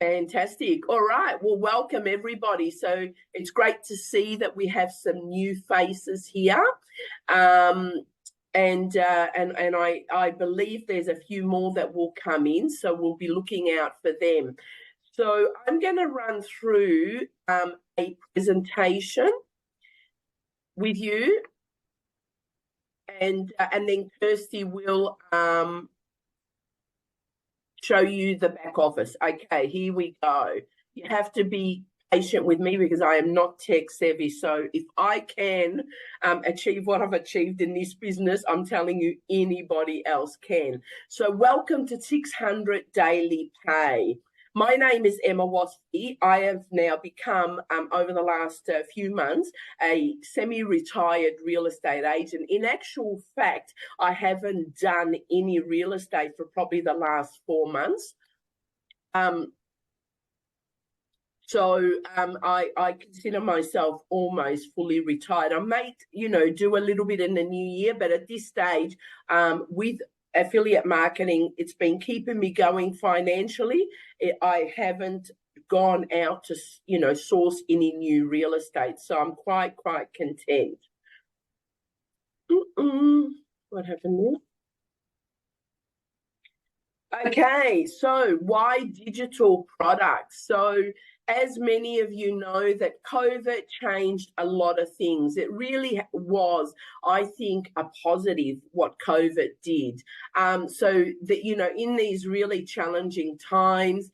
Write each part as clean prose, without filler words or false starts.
Fantastic. All right. Well, welcome everybody. So it's great to see that we have some new faces here. And I believe there's a few more that will come in, so we'll be looking out for them. So I'm going to run through a presentation with you, and then Kirsty will show you the back office. Okay, here we go. You have to be patient with me because I am not tech savvy. So if I can achieve what I've achieved in this business, I'm telling you, anybody else can. So welcome to 600 Daily Pay. My name is Emma Waspy. I have now become, over the last few months, a semi-retired real estate agent. In actual fact, I haven't done any real estate for probably the last 4 months. So I consider myself almost fully retired. I may, do a little bit in the new year, but at this stage, with affiliate marketing, it's been keeping me going financially. I haven't gone out to, source any new real estate. So I'm quite content. What happened there? Okay, so why digital products? So as many of you know, that COVID changed a lot of things. It really was, I think, a positive what COVID did. So that, in these really challenging times,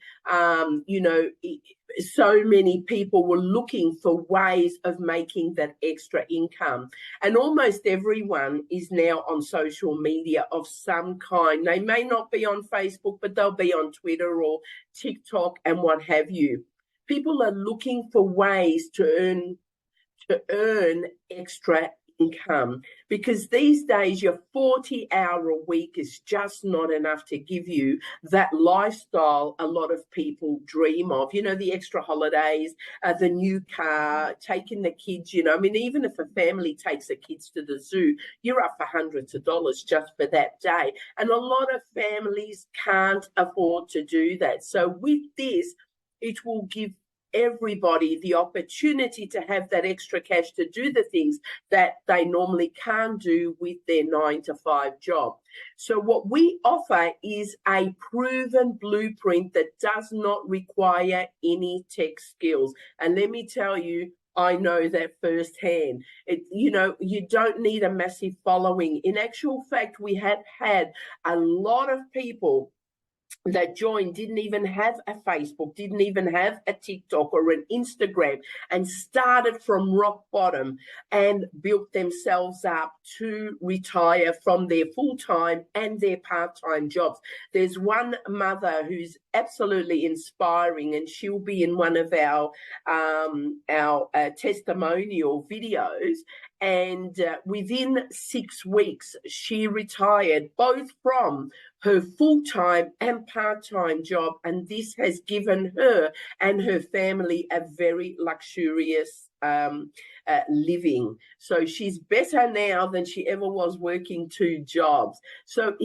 so many people were looking for ways of making that extra income. And almost everyone is now on social media of some kind. They may not be on Facebook, but they'll be on Twitter or TikTok and what have you. People are looking for ways to earn extra income, because these days your 40-hour week is just not enough to give you that lifestyle a lot of people dream of. The extra holidays, the new car, taking the kids, even if a family takes the kids to the zoo, you're up for hundreds of dollars just for that day. And a lot of families can't afford to do that. So with this, it will give everybody the opportunity to have that extra cash to do the things that they normally can't do with their 9-to-5 job. So what we offer is a proven blueprint that does not require any tech skills. And let me tell you, I know that firsthand. You don't need a massive following. In actual fact, we have had a lot of people that joined, didn't even have a Facebook, didn't even have a TikTok or an Instagram, and started from rock bottom and built themselves up to retire from their full-time and their part-time jobs. There's one mother who's absolutely inspiring, and she'll be in one of our testimonial videos. And within 6 weeks, she retired both from her full-time and part-time job. And this has given her and her family a very luxurious living. So she's better now than she ever was working 2 jobs. So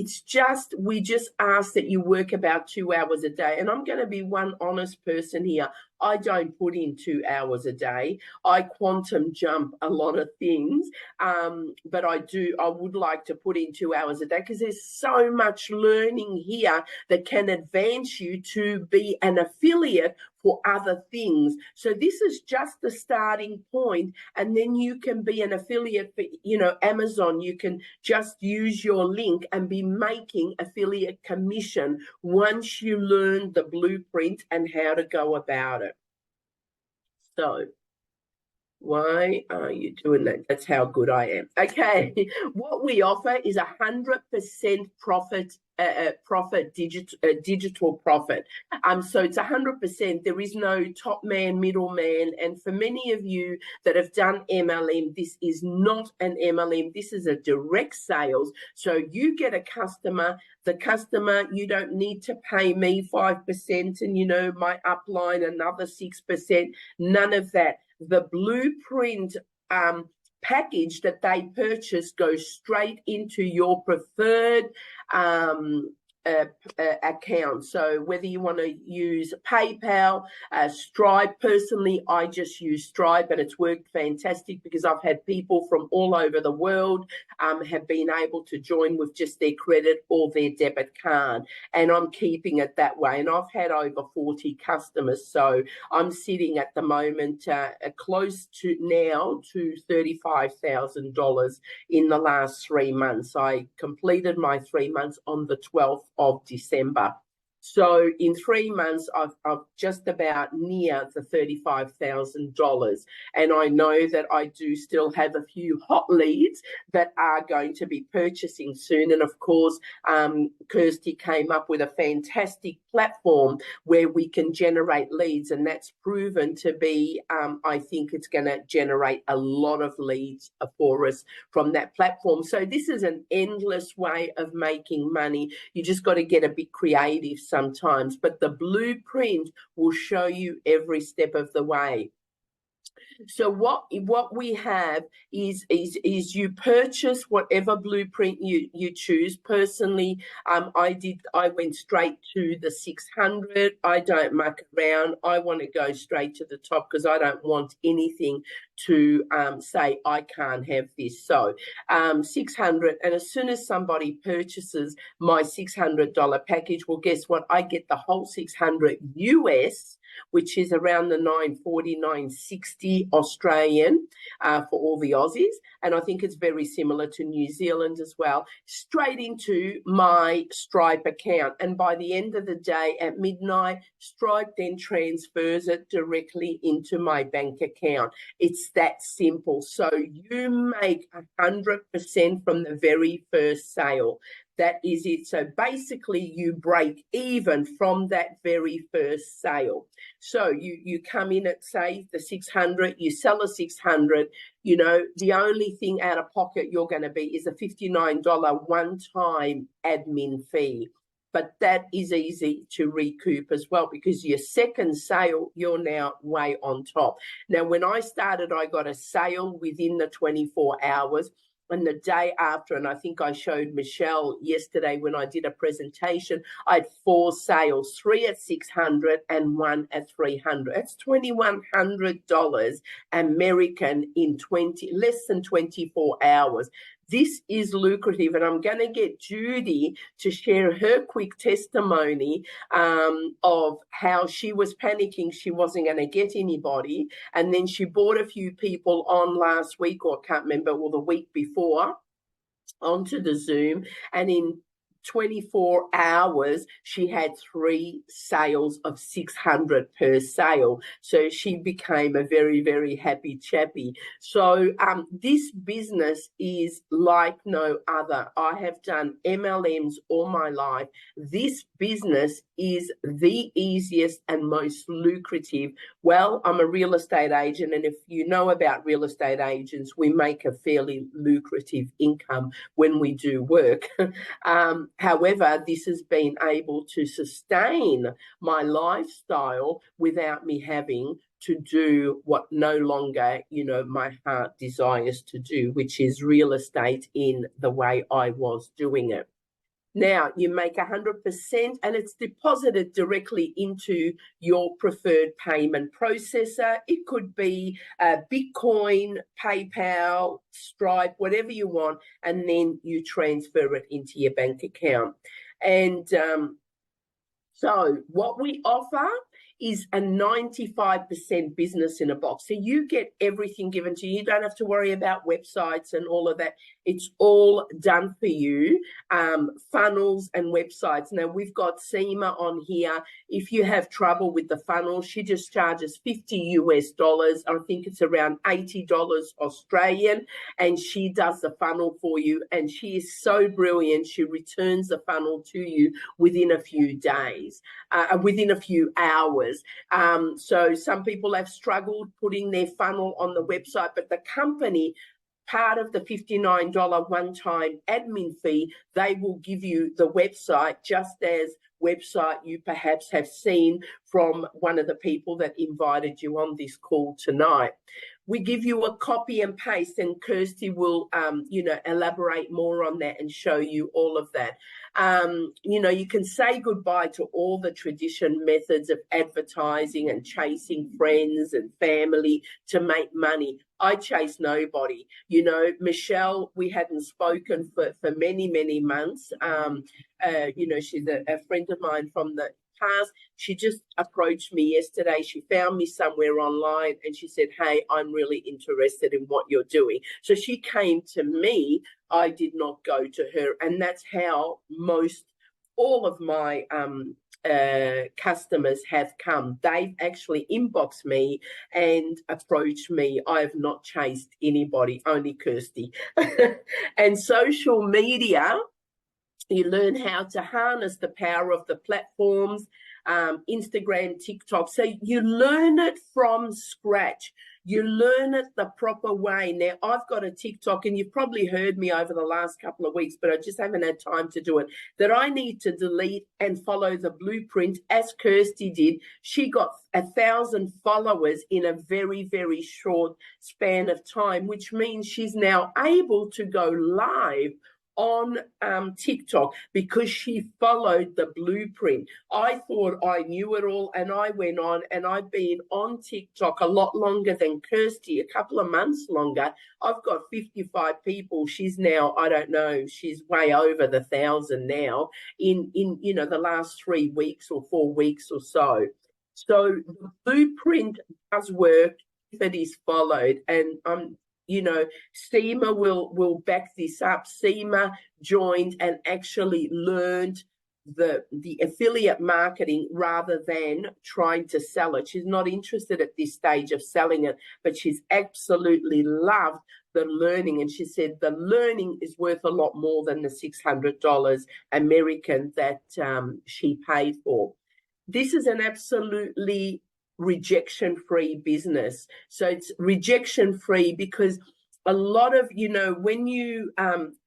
we just ask that you work about 2 hours a day. And I'm going to be one honest person here. I don't put in 2 hours a day. I quantum jump a lot of things, but I would like to put in 2 hours a day, because there's so much learning here that can advance you to be an affiliate for other things. So this is just the starting point, and then you can be an affiliate for, Amazon. You can just use your link and be making affiliate commission once you learn the blueprint and how to go about it. So why are you doing that? That's how good I am. Okay, what we offer is 100% profit, digital profit. So it's 100%. There is no top man, middleman. And for many of you that have done MLM, this is not an MLM. This is a direct sales. So you get a customer. The customer, you don't need to pay me 5% and my upline another 6%. None of that. The blueprint package that they purchase goes straight into your preferred account. So whether you want to use PayPal, Stripe, personally, I just use Stripe, and it's worked fantastic because I've had people from all over the world have been able to join with just their credit or their debit card, and I'm keeping it that way. And I've had over 40 customers, so I'm sitting at the moment close to now to $35,000 in the last 3 months. I completed my 3 months on the 12th of December. So in 3 months, I've just about near the $35,000. And I know that I do still have a few hot leads that are going to be purchasing soon. And of course, Kirsty came up with a fantastic platform where we can generate leads. And that's proven to be, I think it's going to generate a lot of leads for us from that platform. So this is an endless way of making money. You just got to get a bit creative sometimes, but the blueprint will show you every step of the way. So what we have is you purchase whatever blueprint you choose. Personally, I went straight to the 600. I don't muck around. I want to go straight to the top because I don't want anything to say I can't have this. So 600, and as soon as somebody purchases my $600 package, well, guess what? I get the whole 600 US, which is around the 940, 960 Australian for all the Aussies. And I think it's very similar to New Zealand as well, straight into my Stripe account. And by the end of the day at midnight, Stripe then transfers it directly into my bank account. It's that simple. So you make 100% from the very first sale. That is it. So basically you break even from that very first sale. So you come in at, say, the 600, you sell a 600, you know, the only thing out of pocket you're going to be is a $59 one-time admin fee. But that is easy to recoup as well because your second sale, you're now way on top. Now, when I started, I got a sale within the 24 hours. And the day after, and I think I showed Michelle yesterday when I did a presentation, I had 4 sales, 3 at 600 and 1 at 300. That's $2,100 American in less than 24 hours. This is lucrative, and I'm going to get Judy to share her quick testimony of how she was panicking she wasn't going to get anybody, and then she brought a few people on last week, or I can't remember, or the week before, onto the Zoom, and in 24 hours, she had 3 sales of 600 per sale. So she became a very, very happy chappy. So this business is like no other. I have done MLMs all my life. This business is the easiest and most lucrative. Well, I'm a real estate agent, and if you know about real estate agents, we make a fairly lucrative income when we do work. However, this has been able to sustain my lifestyle without me having to do what no longer, you know, my heart desires to do, which is real estate in the way I was doing it. Now, you make 100% and it's deposited directly into your preferred payment processor. It could be Bitcoin, PayPal, Stripe, whatever you want, and then you transfer it into your bank account. And so what we offer is a 95% business in a box. So you get everything given to you. You don't have to worry about websites and all of that. It's all done for you, funnels and websites. Now, we've got Seema on here. If you have trouble with the funnel, she just charges $50 US. I think it's around $80 Australian, and she does the funnel for you. And she is so brilliant. She returns the funnel to you within a few days, within a few hours. So some people have struggled putting their funnel on the website, but the company, part of the $59 one-time admin fee, they will give you the website, just as website you perhaps have seen from one of the people that invited you on this call tonight. we give you a copy and paste, and Kirsty will, elaborate more on that and show you all of that. You can say goodbye to all the tradition methods of advertising and chasing friends and family to make money. I chase nobody. Michelle, we hadn't spoken for many, many months. She's a friend of mine from the past. She just approached me yesterday. She found me somewhere online and she said, hey, I'm really interested in what you're doing. So she came to me. I did not go to her. And that's how all of my customers have come. They've actually inboxed me and approached me. I have not chased anybody, only Kirsty. And social media, you learn how to harness the power of the platforms, Instagram, TikTok. So you learn it from scratch. You learn it the proper way. Now, I've got a TikTok, and you've probably heard me over the last couple of weeks, but I just haven't had time to do it, that I need to delete and follow the blueprint as Kirsty did. She got 1,000 followers in a very, very short span of time, which means she's now able to go live on TikTok because she followed the blueprint. I thought I knew it all, and I went on, and I've been on TikTok a lot longer than Kirsty, a couple of months longer. I've got 55 people. She's now, I don't know, she's way over the 1,000 now in the last 3 weeks or 4 weeks or so. So the blueprint does work if it is followed, and Seema will back this up. Seema joined and actually learned the affiliate marketing rather than trying to sell it. She's not interested at this stage of selling it, but she's absolutely loved the learning. And she said the learning is worth a lot more than the $600 American that she paid for. This is an absolutely rejection-free business. So it's rejection-free because a lot of, when you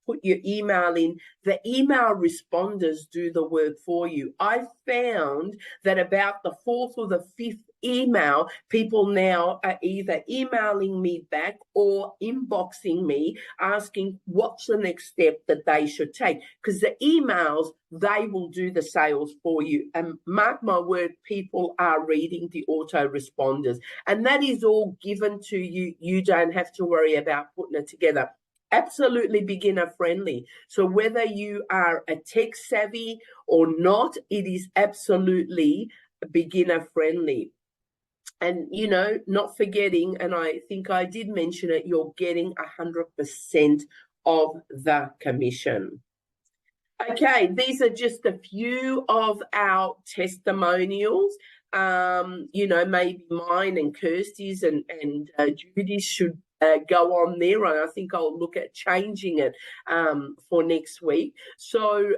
put your email in, the email responders do the work for you. I found that about the 4th or the 5th email, people now are either emailing me back or inboxing me asking what's the next step that they should take, because the emails, they will do the sales for you. And mark my word, people are reading the autoresponders, and that is all given to you. You don't have to worry about putting it together. Absolutely beginner friendly. So whether you are a tech savvy or not, it is absolutely beginner friendly. And, not forgetting, and I think I did mention it, you're getting 100% of the commission. Okay, these are just a few of our testimonials. Maybe mine and Kirsty's and Judy's should go on there, and I think I'll look at changing it for next week. So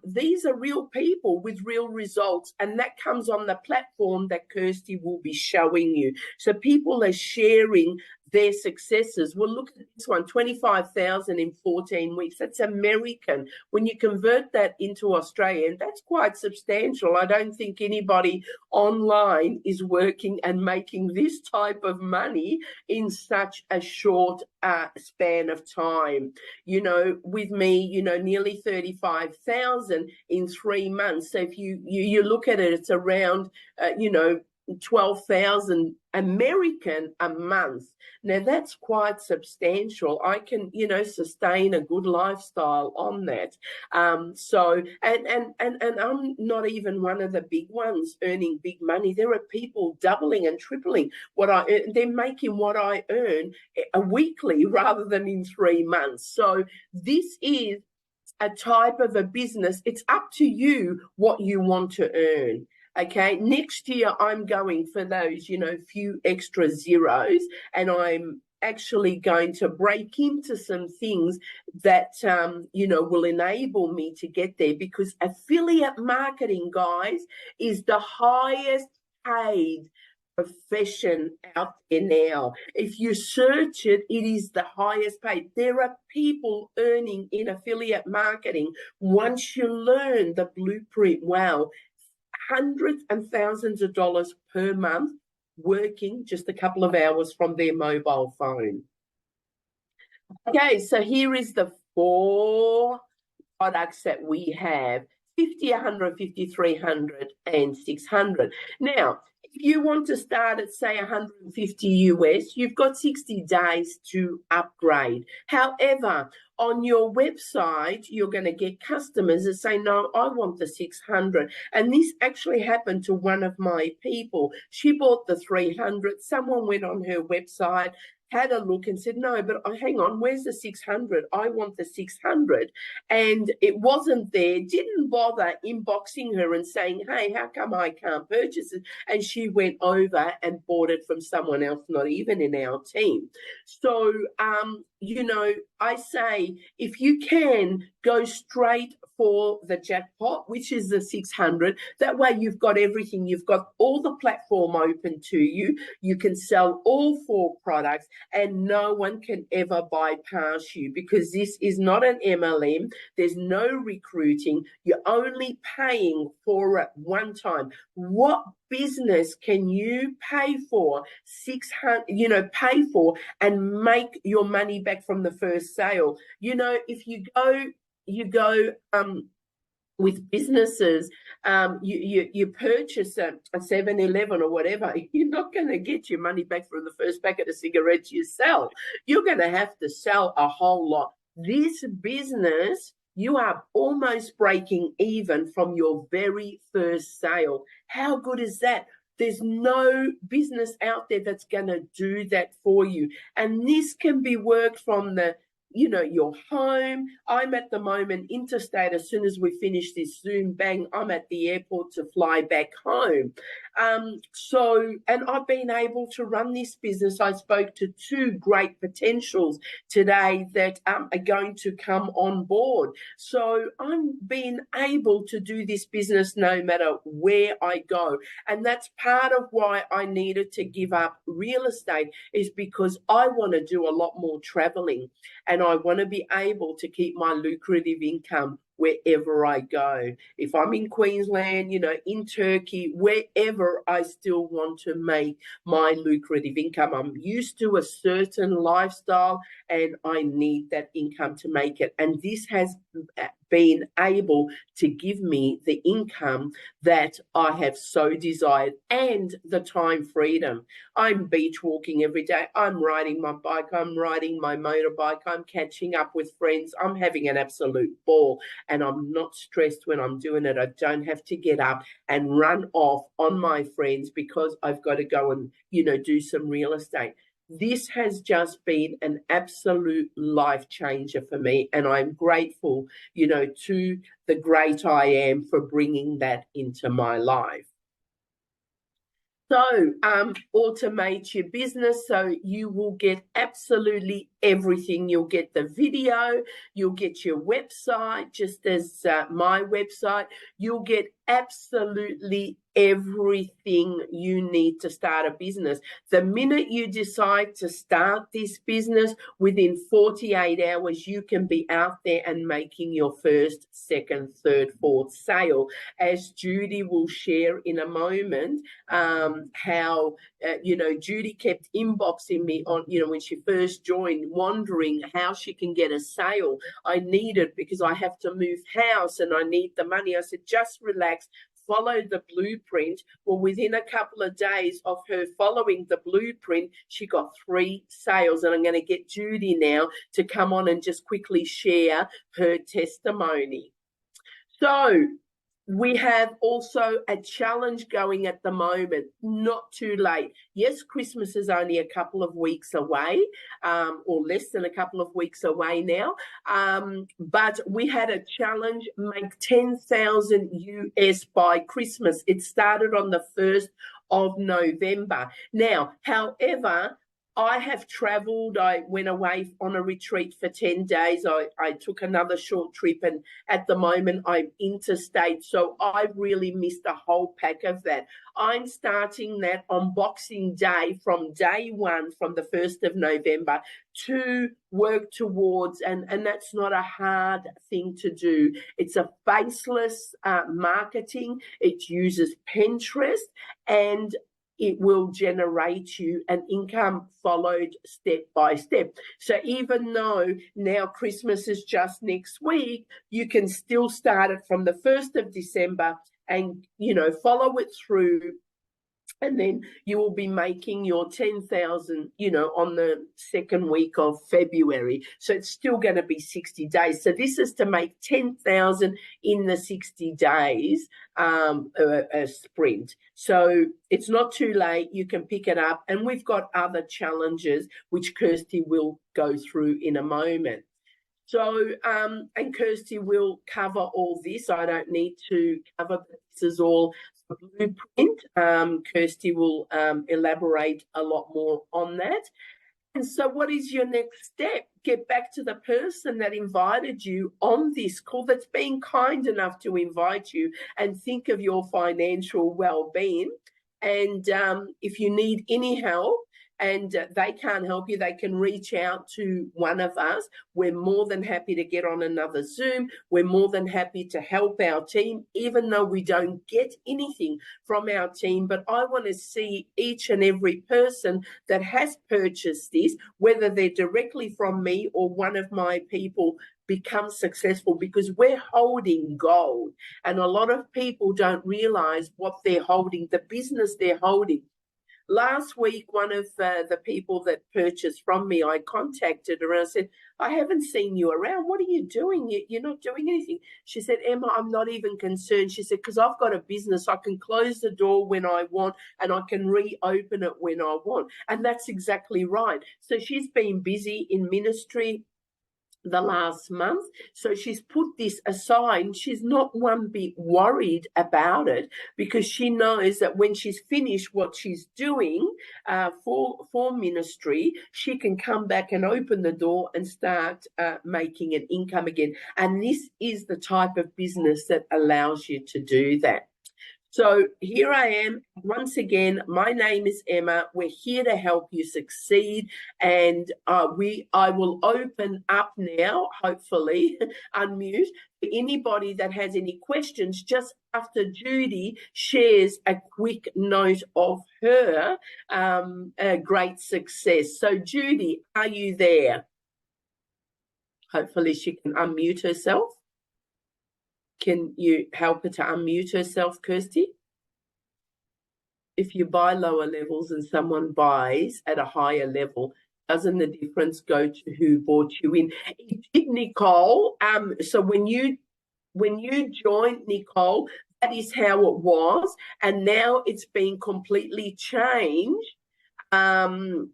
these are real people with real results, and that comes on the platform that Kirsty will be showing you. So people are sharing their successes. Well, look at this one, 25,000 in 14 weeks. That's American. When you convert that into Australian, that's quite substantial. I don't think anybody online is working and making this type of money in such a short span of time. With me, nearly 35,000 in 3 months. So if you look at it, it's around, 12,000 American a month. Now that's quite substantial. I can, sustain a good lifestyle on that. So I'm not even one of the big ones earning big money. There are people doubling and tripling what I earn. They're making what I earn weekly rather than in 3 months. So this is a type of a business. It's up to you what you want to earn. Okay, next year I'm going for those, few extra zeros, and I'm actually going to break into some things that, will enable me to get there, because affiliate marketing, guys, is the highest paid profession out there now. If you search it, it is the highest paid. There are people earning in affiliate marketing, once you learn the blueprint, wow, hundreds and thousands of dollars per month working just a couple of hours from their mobile phone. Okay, so here is the 4 products that we have: 50, 150, 300, and 600. Now, if you want to start at, say, 150 US, you've got 60 days to upgrade. However, on your website, you're going to get customers that say, no, I want the 600. And this actually happened to one of my people. She bought the 300. Someone went on her website, had a look and said, no, but hang on, where's the 600? I want the 600. And it wasn't there, didn't bother inboxing her and saying, hey, how come I can't purchase it? And she went over and bought it from someone else, not even in our team. So, you know, I say, if you can, go straight for the jackpot, which is the 600. That way you've got everything. You've got all the platform open to you. You can sell all 4 products and no one can ever bypass you, because this is not an MLM. There's no recruiting. You're only paying for it one time. What business can you pay for 600, pay for and make your money back from the first sale? You know, if you go with businesses, you purchase a 7-Eleven or whatever, you're not going to get your money back from the first packet of cigarettes you sell. You're going to have to sell a whole lot. This business, you are almost breaking even from your very first sale. How good is that? There's no business out there that's going to do that for you. And this can be worked from your home. I'm at the moment interstate. As soon as we finish this Zoom, bang, I'm at the airport to fly back home. And I've been able to run this business. I spoke to 2 great potentials today that are going to come on board. So I'm being able to do this business no matter where I go. And that's part of why I needed to give up real estate, is because I want to do a lot more traveling and I want to be able to keep my lucrative income wherever I go. If I'm in Queensland, in Turkey, wherever, I still want to make my lucrative income. I'm used to a certain lifestyle and I need that income to make it. And this has been able to give me the income that I have so desired and the time freedom. I'm beach walking every day. I'm riding my bike. I'm riding my motorbike. I'm catching up with friends. I'm having an absolute ball. And I'm not stressed when I'm doing it. I don't have to get up and run off on my friends because I've got to go and, do some real estate. This has just been an absolute life changer for me. And I'm grateful, to the great I Am for bringing that into my life. So automate your business so you will get absolutely everything. You'll get the video, you'll get your website, just as my website. You'll get absolutely everything you need to start a business. The minute you decide to start this business, within 48 hours, you can be out there and making your first, second, third, fourth sale. As Judy will share in a moment, how, Judy kept inboxing me on, when she first joined, wondering how she can get a sale. I need it because I have to move house and I need the money. I said, just relax. Follow the blueprint. Well, within a couple of days of her following the blueprint, she got 3 sales. And I'm going to get Judy now to come on and just quickly share her testimony. So we have also a challenge going at the moment, not too late. Yes, Christmas is only a couple of weeks away, or less than a couple of weeks away now. But we had a challenge, make 10,000 US by Christmas. It started on the 1st of November. Now, however, I have traveled. I went away on a retreat for 10 days. I took another short trip, and at the moment I'm interstate. So I really missed a whole pack of that. I'm starting that on Boxing Day, from day 1, from the 1st of November, to work towards, and that's not a hard thing to do. It's a faceless marketing. It uses Pinterest, and it will generate you an income followed step by step. So even though now Christmas is just next week, you can still start it from the 1st of December and, follow it through. And then you will be making your 10,000, on the second week of February. So it's still going to be 60 days. So this is to make 10,000 in the 60 days, a sprint. So it's not too late. You can pick it up. And we've got other challenges, which Kirsty will go through in a moment. So, and Kirsty will cover all this. I don't need to cover, this is all a blueprint. Kirsty will elaborate a lot more on that. And so what is your next step? Get back to the person that invited you on this call, that's been kind enough to invite you, and think of your financial well-being. And if you need any help, and they can't help you, they can reach out to one of us. We're more than happy to get on another Zoom. We're more than happy to help our team, even though we don't get anything from our team. But I want to see each and every person that has purchased this, whether they're directly from me or one of my people, become successful, because we're holding gold. And a lot of people don't realize what they're holding, the business they're holding. Last week, one of the people that purchased from me, I contacted her and I said, I haven't seen you around. What are you doing? You're not doing anything. She said, Emma, I'm not even concerned. She said, because I've got a business. I can close the door when I want and I can reopen it when I want. And that's exactly right. So she's been busy in ministry the last month, so she's put this aside. She's not one bit worried about it, because she knows that when she's finished what she's doing for ministry, she can come back and open the door and start making an income again. And this is the type of business that allows you to do that. So here I am. Once again, my name is Emma. We're here to help you succeed. And I will open up now, hopefully, unmute, for anybody that has any questions, just after Judy shares a quick note of her great success. So Judy, are you there? Hopefully she can unmute herself. Can you help her to unmute herself, Kirsty? If you buy lower levels and someone buys at a higher level, doesn't the difference go to who bought you in? It did, Nicole. So when you joined, Nicole, that is how it was, and now it's been completely changed to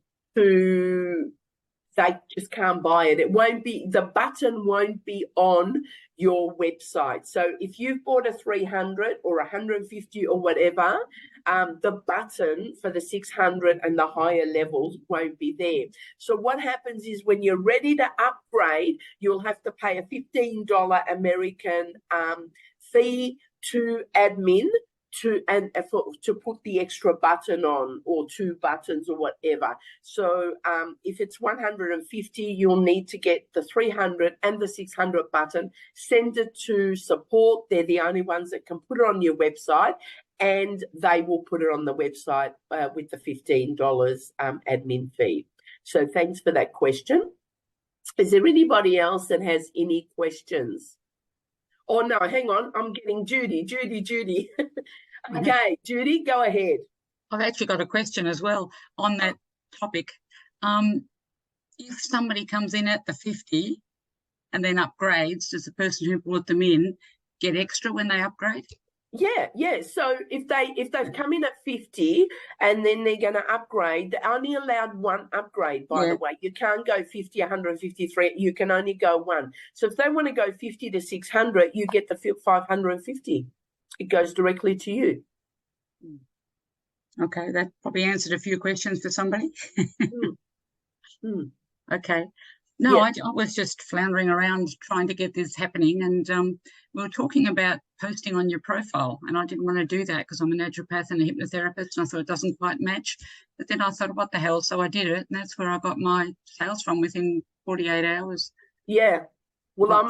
they just can't buy it. It won't be, the button won't be on your website. So if you've bought a 300 or 150 or whatever, the button for the 600 and the higher levels won't be there. So what happens is when you're ready to upgrade, you'll have to pay a $15 American fee to admin to put the extra button on, or 2 buttons or whatever. So if it's 150, you'll need to get the 300 and the 600 button, send it to support. They're the only ones that can put it on your website, and they will put it on the website with the $15 admin fee. So thanks for that question. Is there anybody else that has any questions? Oh, no, hang on. I'm getting Judy. Okay, Judy, go ahead. I've actually got a question as well on that topic. If somebody comes in at the 50 and then upgrades, does the person who brought them in get extra when they upgrade? Yeah. So if they've come in at 50 and then they're going to upgrade, they're only allowed one upgrade, by the way. You can't go 50, 153. You can only go one. So if they want to go 50 to 600, you get the 550. It goes directly to you. Okay, that probably answered a few questions for somebody. Okay. No, I was just floundering around trying to get this happening, and we were talking about posting on your profile, and I didn't want to do that because I'm a naturopath and a hypnotherapist, and I thought it doesn't quite match. But then I thought, what the hell? So I did it, and that's where I got my sales from within 48 hours. Yeah. Well,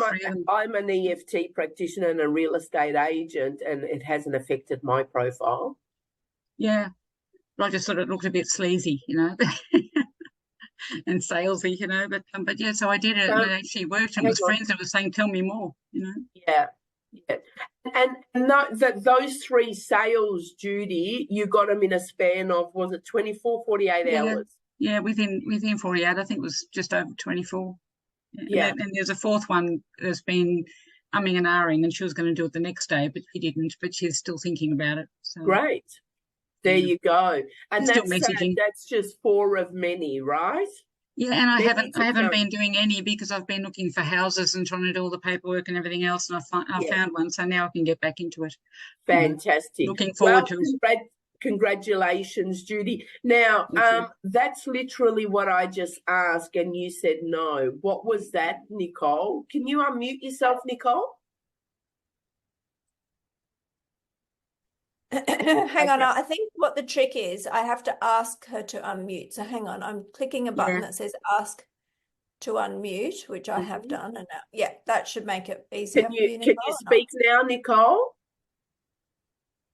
I'm an EFT practitioner and a real estate agent, and it hasn't affected my profile. Yeah. But I just thought it looked a bit sleazy, and salesy, But yeah, so I did it, and it actually worked. And it Hang was on. friends that were saying, "Tell me more," Yeah. Yeah. And those 3 sales, Judy, you got them in a span of, was it 24, 48 Yeah, hours? yeah, within 48, I think it was just over 24. Yeah. And there's a fourth one that's been umming and ahhing, and she was going to do it the next day, but she didn't. But she's still thinking about it. So Great. There yeah, you go. And still messaging. that's just 4 of many, right? Yeah, and I Many to haven't come. been doing any because I've been looking for houses and trying to do all the paperwork and everything else, and I Yeah. found one, so now I can get back into it. Fantastic. Looking Well, forward to it. congratulations, Judy. Now, that's literally what I just asked, and you said no. What was that, Nicole? Can you unmute yourself, Nicole? Hang on, I think what the trick is, I have to ask her to unmute. So hang on, I'm clicking a button that says ask to unmute, which I have done. And yeah, that should make it easier for you, Nicole. Can you speak now, Nicole?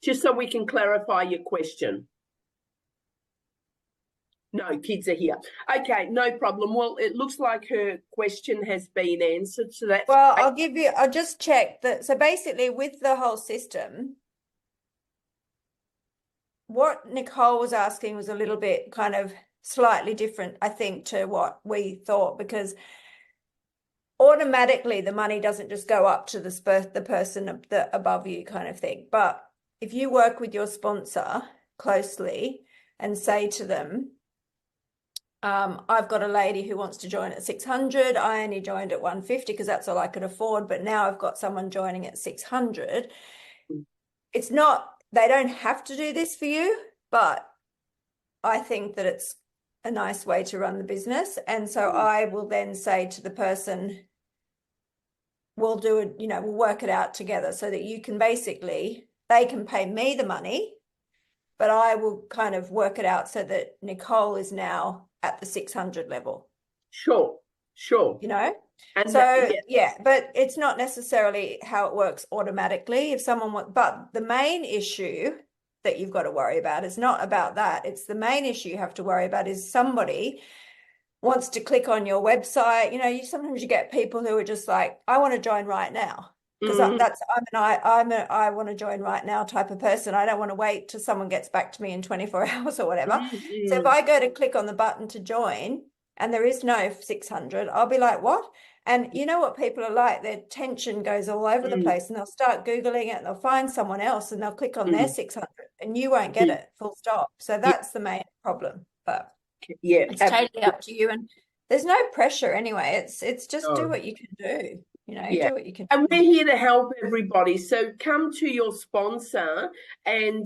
Just so we can clarify your question. No, kids are here. Okay, no problem. Well, it looks like her question has been answered. So that's well, I'll just check that. So basically with the whole system, what Nicole was asking was a little bit kind of slightly different, I think, to what we thought, because automatically the money doesn't just go up to the person above you kind of thing. But if you work with your sponsor closely and say to them, I've got a lady who wants to join at 600. I only joined at 150 because that's all I could afford. But now I've got someone joining at 600. It's not, they don't have to do this for you, but I think that it's a nice way to run the business. And so I will then say to the person, we'll do it, we'll work it out together so that you can basically, they can pay me the money, but I will kind of work it out so that Nicole is now at the 600 level. Sure. And so, but it's not necessarily how it works automatically. If someone but the main issue that you've got to worry about is not about that. It's the main issue you have to worry about is somebody wants to click on your website. Sometimes you get people who are just like, I want to join right now. Because I want to join right now type of person. I don't want to wait till someone gets back to me in 24 hours or whatever. So if I go to click on the button to join and there is no 600, I'll be like, what? And you know what people are like? Their tension goes all over the place, and they'll start Googling it and they'll find someone else and they'll click on their 600 and you won't get it, full stop. So that's the main problem. But it's totally up to you. And there's no pressure anyway. It's just do what you can do. Do what you can do. And we're here to help everybody. So come to your sponsor and,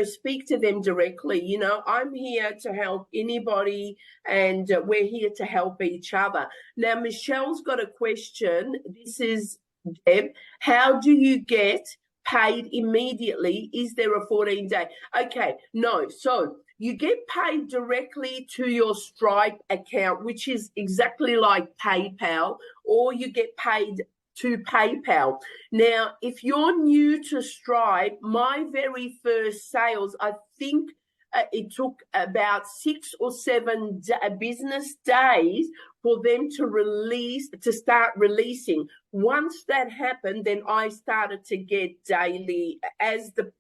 speak to them directly. I'm here to help anybody, and we're here to help each other. Now, Michelle's got a question. This is Deb. How do you get paid immediately? Is there a 14-day? Okay, no. So you get paid directly to your Stripe account, which is exactly like PayPal, or you get paid to PayPal. Now, if you're new to Stripe, my very first sales, I think it took about 6 or 7 business days for them to start releasing. Once that happened, then I started to get daily, as the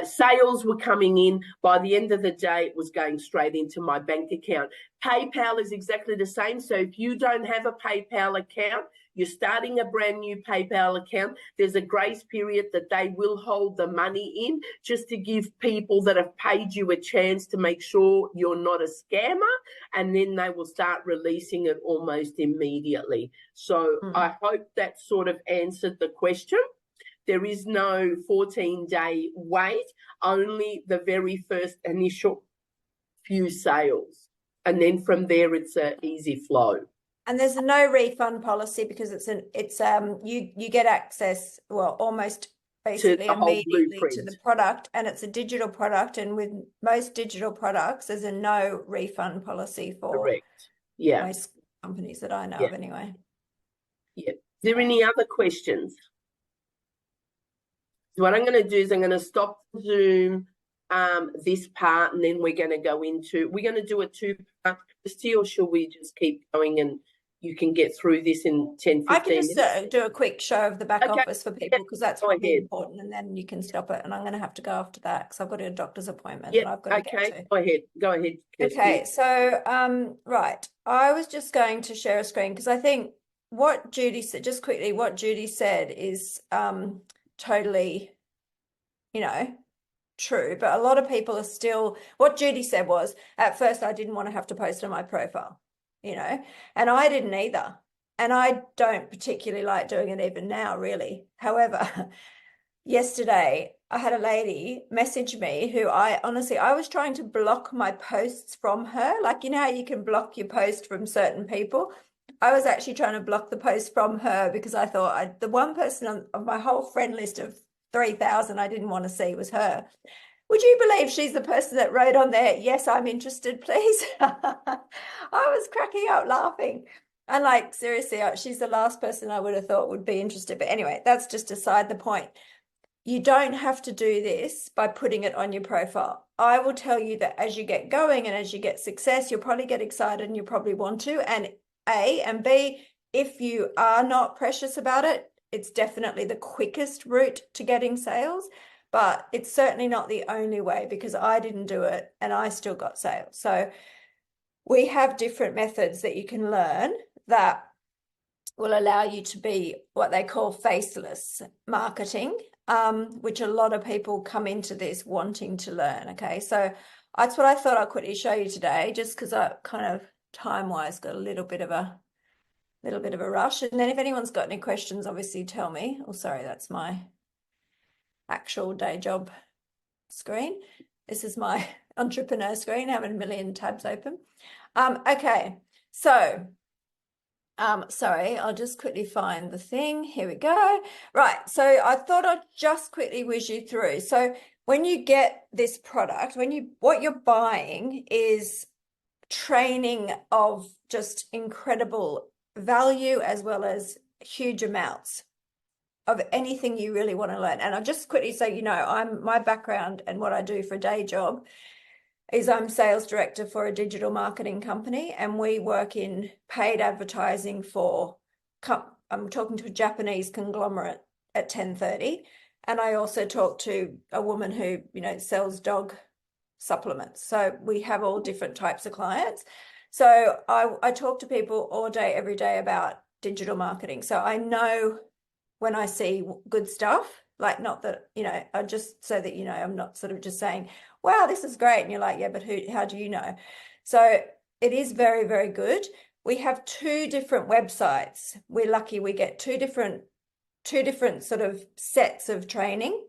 sales were coming in. By the end of the day, it was going straight into my bank account. PayPal is exactly the same. So if you don't have a PayPal account, you're starting a brand new PayPal account, there's a grace period that they will hold the money in, just to give people that have paid you a chance to make sure you're not a scammer, and then they will start releasing it almost immediately. So I hope that sort of answered the question. There is no 14-day wait, only the very first initial few sales. And then from there, it's an easy flow. And there's a no refund policy because you get access, well, almost basically immediately to the product, and it's a digital product. And with most digital products, there's a no refund policy for most companies that I know of anyway. Yeah. Is there any other questions? So what I'm going to do is I'm going to stop Zoom this part, and then we're going to do a 2-part, Christy, or shall we just keep going and you can get through this in 10, 15 I can just minutes? do a quick show of the back office for people, because that's really important, and then you can stop it. And I'm going to have to go after that because I've got a doctor's appointment that I've got to get to. Go ahead, Kirsty. Okay, so right, I was just going to share a screen because I think what Judy said, just quickly, what Judy said is totally, true, but a lot of people are still, what Judy said was, at first I didn't want to have to post on my profile, and I didn't either. And I don't particularly like doing it even now, really. However, yesterday I had a lady message me who I was trying to block my posts from her. Like, how you can block your post from certain people. I was actually trying to block the post from her because I thought the one person on my whole friend list of 3,000 I didn't want to see was her. Would you believe she's the person that wrote on there, "Yes, I'm interested, please"? I was cracking up laughing. And like, seriously, she's the last person I would have thought would be interested. But anyway, that's just aside the point. You don't have to do this by putting it on your profile. I will tell you that as you get going and as you get success, you'll probably get excited and you probably want to. And A, and B, if you are not precious about it, it's definitely the quickest route to getting sales. But it's certainly not the only way, because I didn't do it and I still got sales. So we have different methods that you can learn that will allow you to be what they call faceless marketing, which a lot of people come into this wanting to learn. Okay, so that's what I thought I'd quickly show you today, just because I kind of time-wise got a little bit of a rush. And then if anyone's got any questions, obviously tell me. Oh, sorry, that's my actual day job screen. This is my entrepreneur screen, having a million tabs open. Okay, so sorry, I'll just quickly find the thing. Here we go. Right, so I thought I'd just quickly whiz you through. So when you get this product, what you're buying is training of just incredible value, as well as huge amounts of anything you really want to learn. And I'll just quickly say, my background and what I do for a day job is I'm sales director for a digital marketing company, and we work in paid advertising I'm talking to a Japanese conglomerate at 10:30. And I also talk to a woman who, sells dog supplements. So we have all different types of clients. So I talk to people all day, every day about digital marketing. So I know when I see good stuff, like, not that, I just, so that, I'm not sort of just saying, wow, this is great. And you're like, yeah, but how do you know? So it is very, very good. We have 2 different websites. We're lucky we get two different sort of sets of training.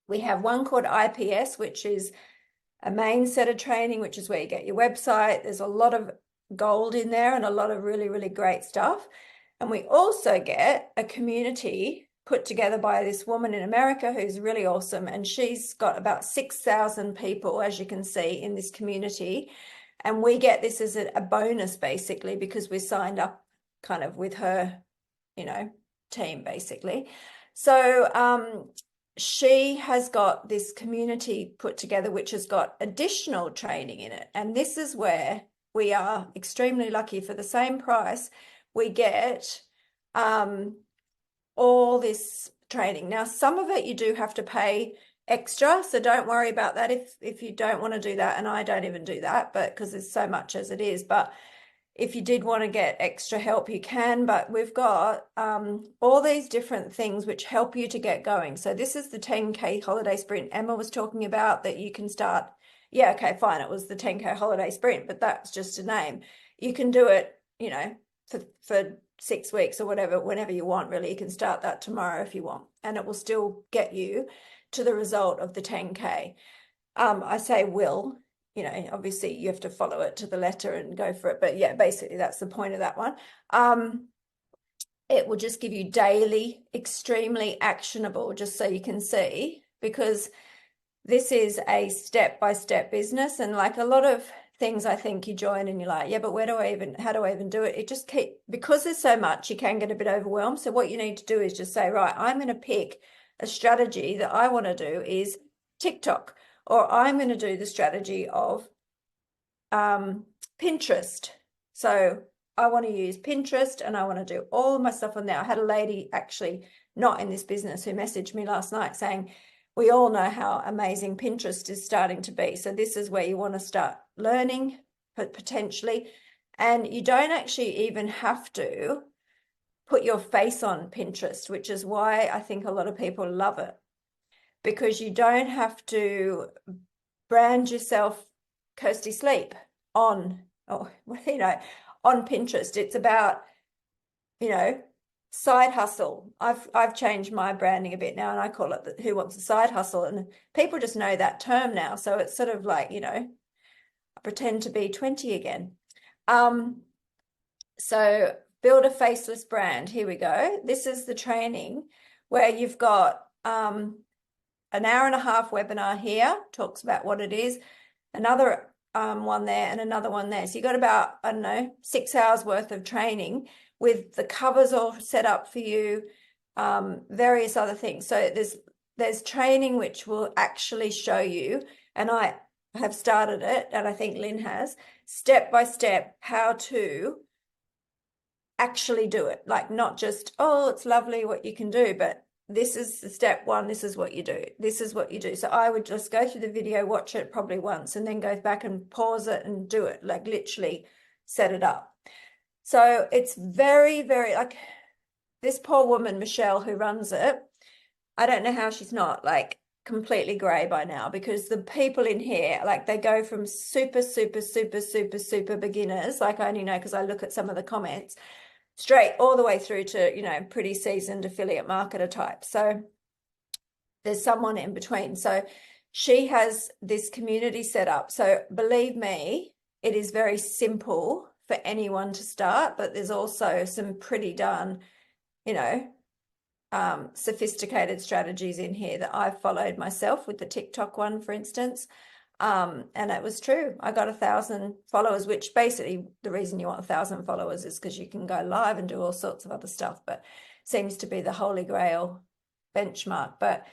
We have one called IPS, which is a main set of training, which is where you get your website. There's a lot of gold in there and a lot of really, really great stuff. And we also get a community put together by this woman in America who's really awesome. And she's got about 6,000 people, as you can see, in this community. And we get this as a bonus, basically, because we're signed up kind of with her, team, basically. So she has got this community put together, which has got additional training in it. And this is where we are extremely lucky. For the same price, we get all this training. Now, some of it you do have to pay extra, so don't worry about that if you don't want to do that, and I don't even do that, but because there's so much as it is. But if you did want to get extra help, you can. But we've got all these different things which help you to get going. So this is the 10K holiday sprint Emma was talking about, that you can start. Yeah, okay, fine, it was the 10K holiday sprint, but that's just a name. You can do it, for 6 weeks or whatever, whenever you want, really. You can start that tomorrow if you want, and it will still get you to the result of the 10K. I say will, obviously you have to follow it to the letter and go for it. But yeah, basically that's the point of that one. It will just give you daily, extremely actionable, just so you can see, because this is a step-by-step business. And like a lot of things, I think you join and you're like, yeah, but how do I even do it? It just because there's so much, you can get a bit overwhelmed. So what you need to do is just say, right, I'm going to pick a strategy that I want to do is TikTok, or I'm going to do the strategy of Pinterest. So I want to use Pinterest and I want to do all my stuff on there. I had a lady actually not in this business who messaged me last night saying, we all know how amazing Pinterest is starting to be. So this is where you want to start learning, but potentially. And you don't actually even have to put your face on Pinterest, which is why I think a lot of people love it, because you don't have to brand yourself Kirsty Sleep on, on Pinterest. It's about, side hustle. I've changed my branding a bit now, and I call it Who Wants a Side Hustle, and people just know that term now. So it's sort of like, I pretend to be 20 again. So build a faceless brand. Here we go. This is the training where you've got an hour and a half webinar here, talks about what it is, another one there and another one there. So you got about, 6 hours worth of training with the covers all set up for you, various other things. So there's training which will actually show you, and I have started it, and I think Lynn has, step by step how to actually do it. Like, not just, oh, it's lovely what you can do, but this is the step one, this is what you do, this is what you do. So I would just go through the video, watch it probably once, and then go back and pause it and do it, like literally set it up. So it's very, very, like, this poor woman, Michelle, who runs it, I don't know how she's not like completely grey by now, because the people in here, like, they go from super, super, super, super, super beginners, like I only know because I look at some of the comments, straight all the way through to, pretty seasoned affiliate marketer type. So there's someone in between. So she has this community set up. So believe me, it is very simple for anyone to start, but there's also some pretty darn, sophisticated strategies in here that I've followed myself with the TikTok one, for instance. And it was true. I got 1,000 followers, which basically the reason you want 1,000 followers is because you can go live and do all sorts of other stuff, but seems to be the holy grail benchmark. But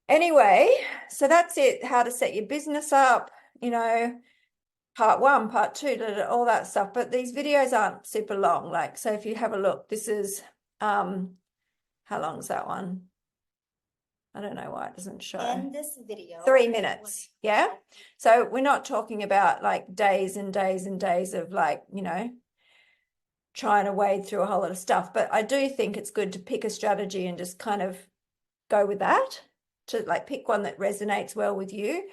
anyway, so that's it. How to set your business up, part one, part two, all that stuff. But these videos aren't super long. Like, so if you have a look, this is, how long is that one? I don't know why it doesn't show. In this video, 3 minutes. Yeah. So we're not talking about like days and days and days of like, trying to wade through a whole lot of stuff. But I do think it's good to pick a strategy and just kind of go with that, to like pick one that resonates well with you.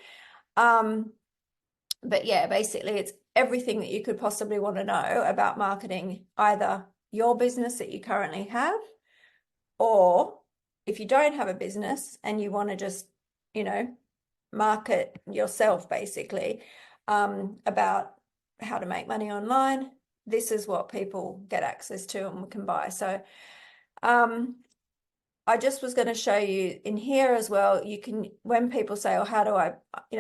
But yeah, basically it's everything that you could possibly want to know about marketing, either your business that you currently have, or if you don't have a business and you want to just, market yourself, basically, about how to make money online, this is what people get access to and can buy. So I just was going to show you in here as well, you can, when people say, oh, how do I,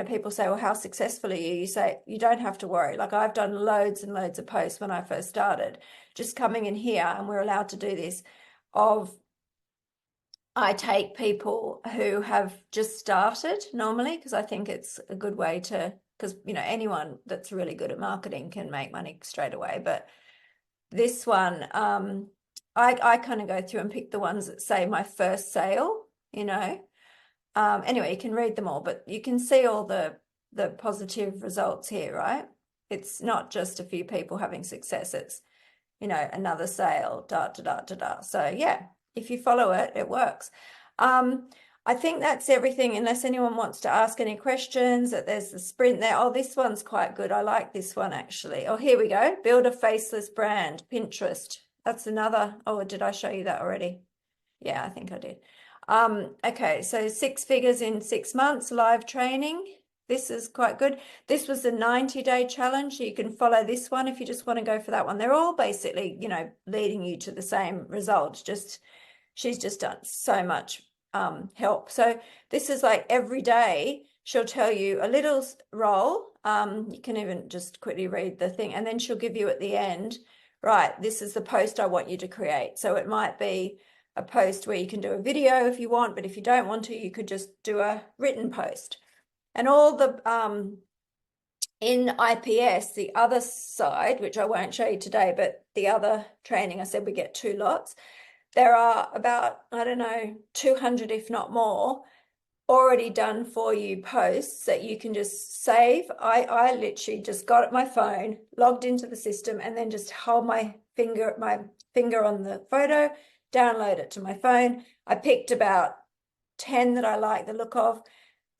people say, well, how successful are you? You say, you don't have to worry. Like, I've done loads and loads of posts when I first started, just coming in here, and we're allowed to do this, I take people who have just started normally, because I think it's a good way to, because, anyone that's really good at marketing can make money straight away. But this one, I kind of go through and pick the ones that say my first sale, anyway, you can read them all, but you can see all the positive results here, right? It's not just a few people having success. It's, another sale, So yeah, if you follow it, it works. I think that's everything, unless anyone wants to ask any questions. That there's the sprint there. Oh, this one's quite good. I like this one, actually. Oh, here we go. Build a faceless brand, Pinterest. That's another. Oh, did I show you that already? Yeah, I think I did. Okay, so 6 figures in 6 months, live training. This is quite good. This was the 90-day challenge. You can follow this one if you just want to go for that one. They're all basically, leading you to the same result. She's just done so much help. So this is like every day she'll tell you a little role. You can even just quickly read the thing, and then she'll give you at the end, right, this is the post I want you to create. So it might be a post where you can do a video if you want, but if you don't want to, you could just do a written post. And all the in IPS, the other side, which I won't show you today, but the other training, I said we get 2 lots. There are about, I don't know, 200, if not more, already done for you posts that you can just save. I literally just got at my phone, logged into the system, and then just hold my finger on the photo, download it to my phone. I picked about 10 that I like the look of,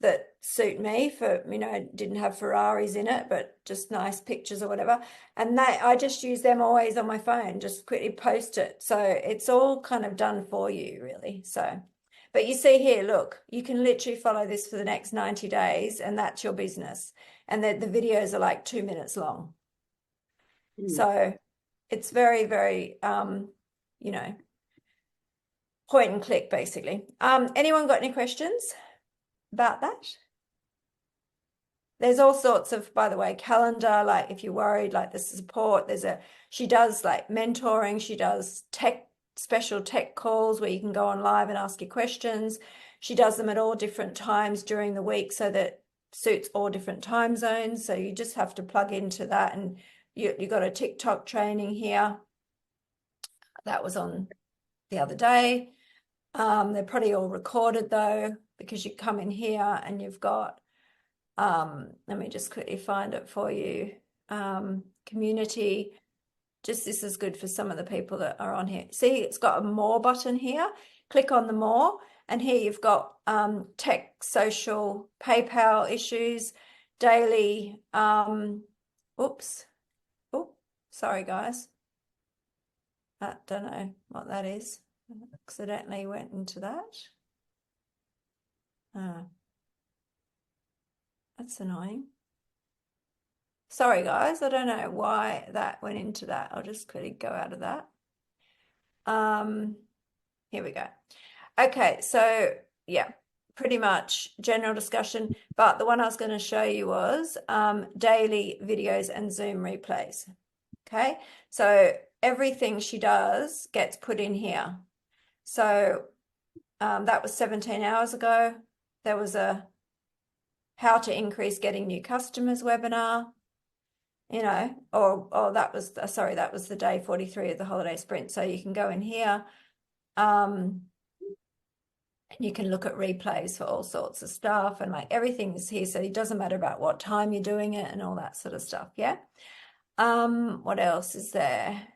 that suit me, for, you know, didn't have Ferraris in it, but just nice pictures or whatever. And I just use them always on my phone, just quickly post it. So it's all kind of done for you, really. So, but you see here, look, you can literally follow this for the next 90 days and that's your business. And the videos are like 2 minutes long. So it's very, very, you know, point and click, basically. Anyone got any questions about that? There's all sorts of, by the way, calendar, like if you're worried, like the support, she does like mentoring, she does special tech calls where you can go on live and ask your questions. She does them at all different times during the week so that suits all different time zones. So you just have to plug into that. And you got a TikTok training here. That was on the other day. They're probably all recorded though, because you come in here and you've got, let me just quickly find it for you. Community, just this is good for some of the people that are on here. See, it's got a more button here. Click on the more, and here you've got tech, social, PayPal issues, daily, oops, oh, sorry guys. I don't know what that is. I accidentally went into that. That's annoying. Sorry guys, I don't know why that went into that. I'll just quickly go out of that. Here we go. Okay, so yeah, pretty much general discussion, but the one I was going to show you was daily videos and Zoom replays. Okay, so everything she does gets put in here. So that was 17 hours ago. There was a how to increase getting new customers webinar, you know, or that was, sorry, that was the day 43 of the holiday sprint. So you can go in here, and you can look at replays for all sorts of stuff, and like everything is here. So it doesn't matter about what time you're doing it and all that sort of stuff. Yeah. What else is there?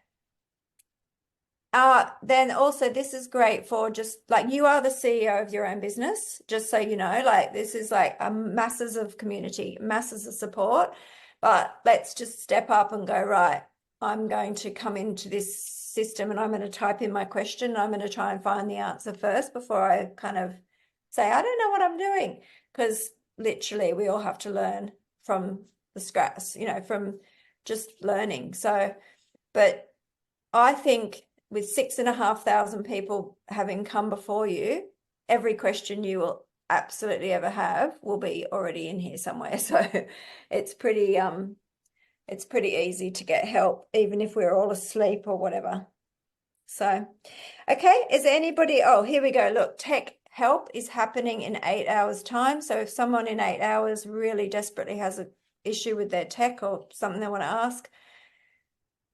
Then also this is great for just like, you are the CEO of your own business, just so you know, like this is like masses of community, masses of support, but let's just step up and go, right, I'm going to come into this system and I'm going to type in my question. I'm going to try and find the answer first before I kind of say, I don't know what I'm doing, because literally we all have to learn from the scratch, you know, from just learning. So, but I think with 6,500 people having come before you, every question you will absolutely ever have will be already in here somewhere. So it's pretty easy to get help, even if we're all asleep or whatever. So, okay, is there anybody? Oh, here we go. Look, tech help is happening in 8 hours time. So if someone in 8 hours really desperately has an issue with their tech or something they want to ask,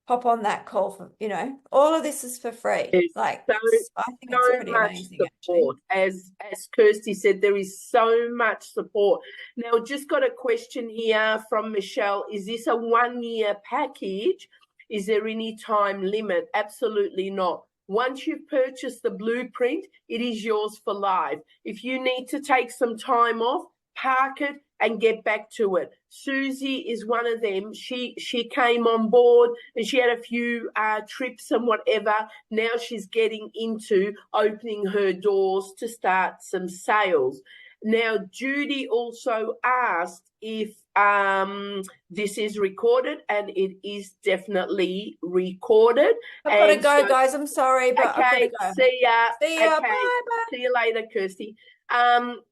hop on that call. For, you know, all of this is for free. Like, I think it's pretty amazing. Support. As Kirsty said, there is so much support. Now, just got a question here from Michelle. Is this a 1-year package? Is there any time limit? Absolutely not. Once you've purchased the blueprint, it is yours for life. If you need to take some time off, park it and get back to it. Susie is one of them. She came on board and she had a few trips and whatever. Now she's getting into opening her doors to start some sales. Now, Judy also asked if this is recorded, and it is definitely recorded. I've got to go, guys. I'm sorry, but okay, I've got to go. See ya. See ya. Okay. Bye. See you later, Kirsty.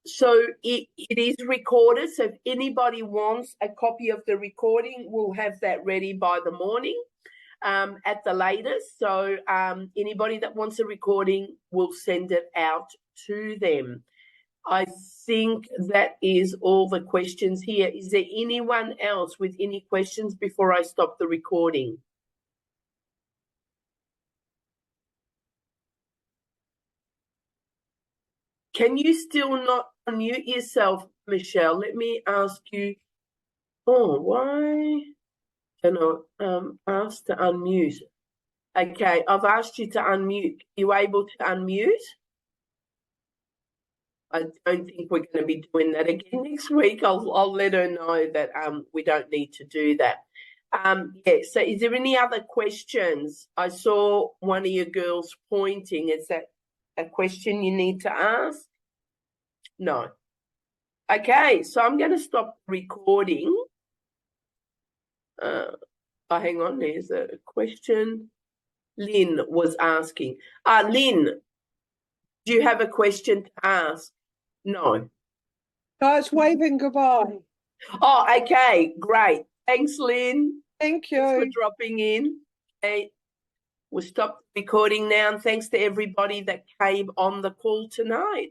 So it is recorded. So if anybody wants a copy of the recording, we'll have that ready by the morning at the latest. So anybody that wants a recording, we'll send it out to them. I think that is all the questions here. Is there anyone else with any questions before I stop the recording? Can you still not unmute yourself, Michelle? Let me ask you. Oh, why? Can I ask to unmute? Okay, I've asked you to unmute. Are you able to unmute? I don't think we're going to be doing that again next week. I'll let her know that we don't need to do that. Yeah, so is there any other questions? I saw one of your girls pointing. Is that a question you need to ask? No. Okay, so I'm going to stop recording. Hang on, there's a question. Lynn was asking. Lynn, do you have a question to ask? No. No, it's waving goodbye. Oh, okay, great. Thanks, Lynn. Thank you. Thanks for dropping in. Okay, we'll stop recording now, and thanks to everybody that came on the call tonight.